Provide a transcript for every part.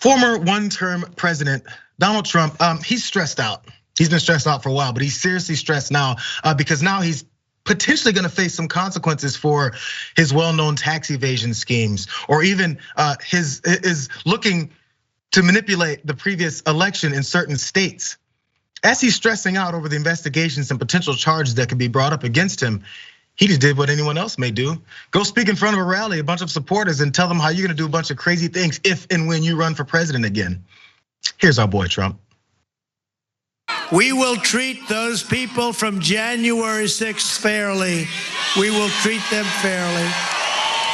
Former one-term president Donald Trump, he's stressed out. He's been stressed out for a while, but he's seriously stressed now because now he's potentially going to face some consequences for his well-known tax evasion schemes, or even his is looking to manipulate the previous election in certain states. As he's stressing out over the investigations and potential charges that could be brought up against him, he just did what anyone else may do. Go speak in front of a rally, a bunch of supporters, and tell them how you're gonna do a bunch of crazy things if and when you run for president again. Here's our boy Trump. We will treat those people from January 6th fairly. We will treat them fairly.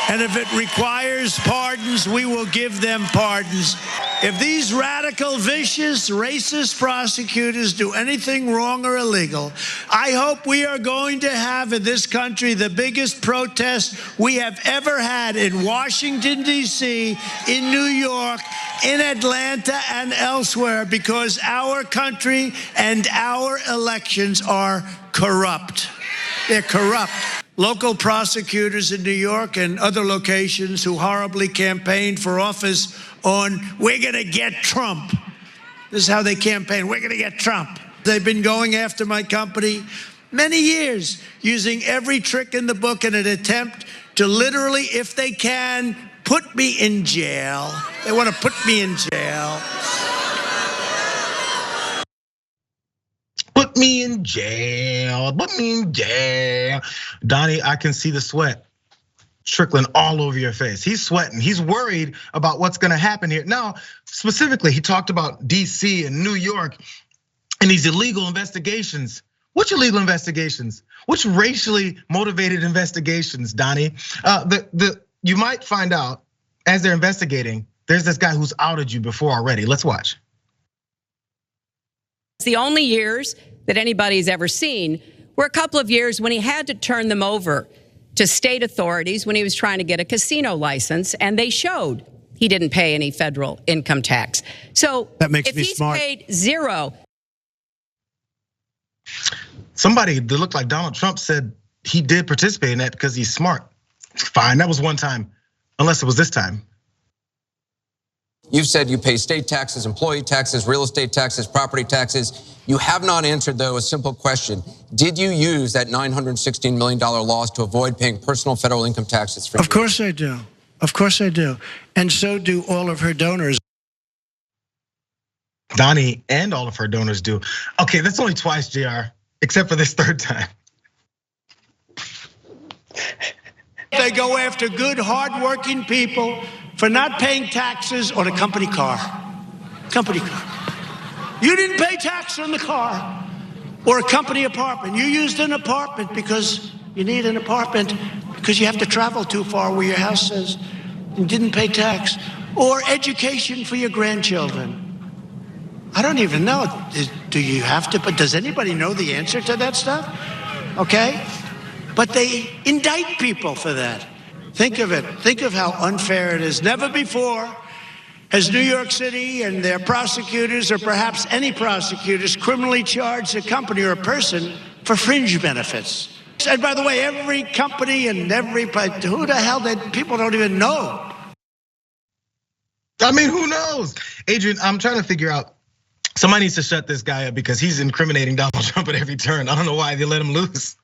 And if it requires pardons, we will give them pardons. If these radical, vicious, racist prosecutors do anything wrong or illegal, I hope we are going to have in this country the biggest protest we have ever had in Washington, D.C., in New York, in Atlanta, and elsewhere, because our country and our elections are corrupt. They're corrupt. Local prosecutors in New York and other locations who horribly campaigned for office on, we're gonna get Trump. This is how they campaign, we're gonna get Trump. They've been going after my company many years, using every trick in the book in an attempt to literally, if they can, put me in jail. They wanna put me in jail. Put me in jail, put me in jail. Donnie, I can see the sweat trickling all over your face. He's sweating, he's worried about what's gonna happen here. Now, specifically, he talked about DC and New York and these illegal investigations. Which illegal investigations? Which racially motivated investigations, Donnie? You might find out as they're investigating, there's this guy who's outed you before already. Let's watch. The only years that anybody's ever seen were a couple of years when he had to turn them over to state authorities when he was trying to get a casino license, and they showed he didn't pay any federal income tax. So that makes if me he's smart. paid zero. Somebody that looked like Donald Trump said he did participate in that because he's smart. Fine, that was one time, unless it was this time. You've said you pay state taxes, employee taxes, real estate taxes, property taxes. You have not answered, though, a simple question. Did you use that $916 million loss to avoid paying personal federal income taxes? Of course I do. Of course I do. And so do all of her donors. Donnie and all of her donors do. Okay, that's only twice, JR, except for this third time. They go after good, hardworking people for not paying taxes on a company car. Company car. You didn't pay tax on the car or a company apartment. You used an apartment because you need an apartment because you have to travel too far where your house is. You didn't pay tax. Or education for your grandchildren. I don't even know. Do you have to? But does anybody know the answer to that stuff? Okay? But they indict people for that. Think of it. Think of how unfair it is. Never before has New York City and their prosecutors, or perhaps any prosecutors, criminally charged a company or a person for fringe benefits. And by the way, every company and who the hell, people don't even know. I mean, who knows? Adrian, I'm trying to figure out, somebody needs to shut this guy up because he's incriminating Donald Trump at every turn. I don't know why they let him loose.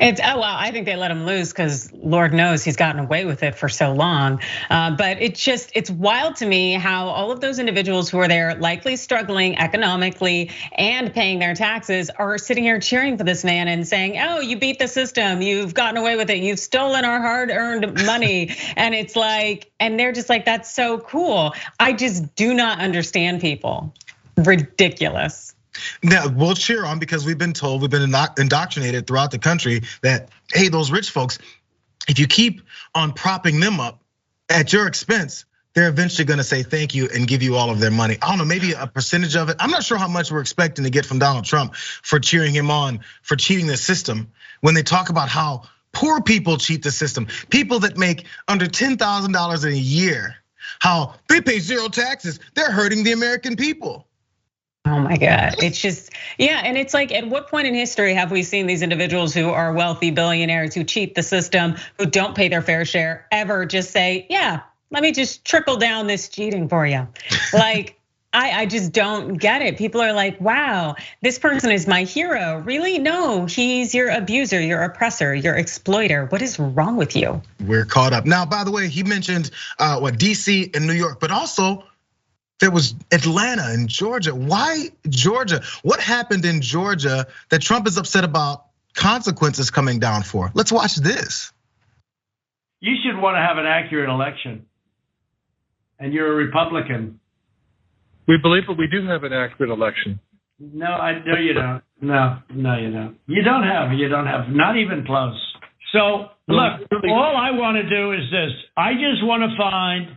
Well, I think they let him loose because Lord knows he's gotten away with it for so long. But it's wild to me how all of those individuals who are there likely struggling economically and paying their taxes are sitting here cheering for this man and saying, oh, you beat the system, you've gotten away with it, you've stolen our hard-earned money. And it's like, and they're just like, that's so cool. I just do not understand people. Ridiculous. Now, we'll cheer on because we've been told, we've been indoctrinated throughout the country that, hey, those rich folks, if you keep on propping them up at your expense, they're eventually gonna say thank you and give you all of their money. I don't know, maybe a percentage of it. I'm not sure how much we're expecting to get from Donald Trump for cheering him on, for cheating the system. When they talk about how poor people cheat the system, people that make under $10,000 a year, how they pay zero taxes, they're hurting the American people. Oh my God, it's just, yeah. And it's like, at what point in history have we seen these individuals who are wealthy billionaires who cheat the system, who don't pay their fair share, ever just say, yeah, let me just trickle down this cheating for you. Like, I just don't get it. People are like, wow, this person is my hero. Really? No, he's your abuser, your oppressor, your exploiter. What is wrong with you? We're caught up. Now, by the way, he mentioned DC and New York, but also there was Atlanta and Georgia. Why Georgia? What happened in Georgia that Trump is upset about consequences coming down for? Let's watch this. You should want to have an accurate election. And you're a Republican. We believe that we do have an accurate election. No, I know you don't. No, you don't. You don't have, not even close. So look, all I want to do is this. I just want to find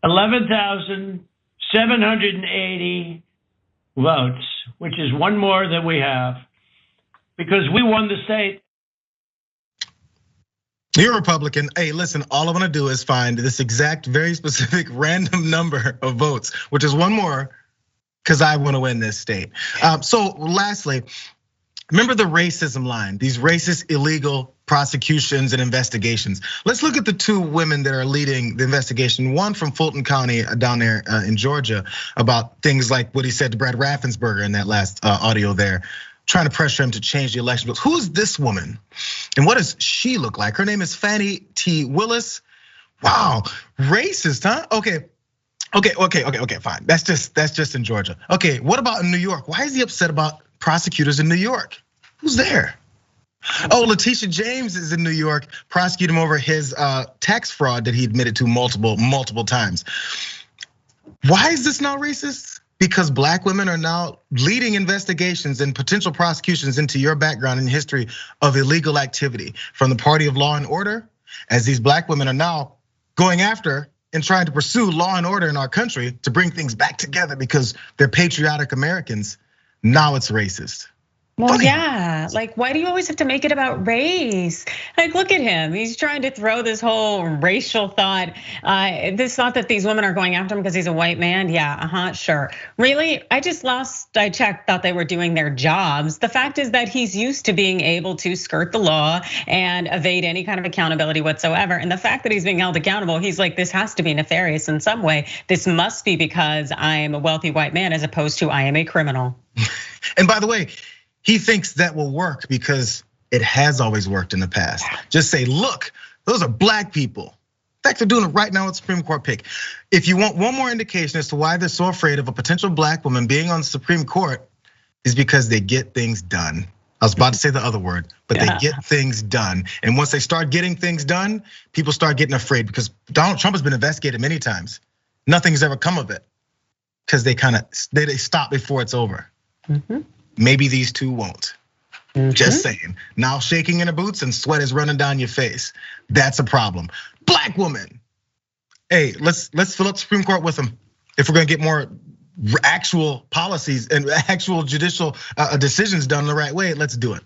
11,780 votes, which is one more than we have, because we won the state. You're a Republican. Hey, listen, all I want to do is find this exact, very specific random number of votes, which is one more, because I want to win this state. So lastly, remember the racism line, these racist, illegal prosecutions and investigations. Let's look at the two women that are leading the investigation. One from Fulton County down there in Georgia about things like what he said to Brad Raffensperger in that last audio there, trying to pressure him to change the election. But who's this woman? And what does she look like? Her name is Fannie T. Willis. Wow, racist, huh? Okay, fine. That's just in Georgia. Okay, what about in New York? Why is he upset about prosecutors in New York? Who's there? Oh, Letitia James is in New York, prosecuting him over his tax fraud that he admitted to multiple times. Why is this now racist? Because black women are now leading investigations and potential prosecutions into your background and history of illegal activity from the party of law and order, as these black women are now going after and trying to pursue law and order in our country to bring things back together because they're patriotic Americans. Now it's racist. Well, Funny. yeah, like why do you always have to make it about race? Like, look at him, he's trying to throw this whole racial thought. This thought that these women are going after him because he's a white man. Yeah, sure. Really, I checked, thought they were doing their jobs. The fact is that he's used to being able to skirt the law and evade any kind of accountability whatsoever. And the fact that he's being held accountable, he's like, this has to be nefarious in some way. This must be because I am a wealthy white man as opposed to I am a criminal. And by the way, he thinks that will work because it has always worked in the past. Just say, look, those are black people. In fact, they're doing it right now with Supreme Court pick. If you want one more indication as to why they're so afraid of a potential black woman being on the Supreme Court, is because they get things done. I was about to say the other word, but they get things done. And once they start getting things done, people start getting afraid because Donald Trump has been investigated many times. Nothing's ever come of it because they stop before it's over. Maybe these two won't. Just saying. Now shaking in her boots and sweat is running down your face. That's a problem. Black woman. Hey, let's fill up Supreme Court with them. If we're gonna get more actual policies and actual judicial decisions done the right way, let's do it.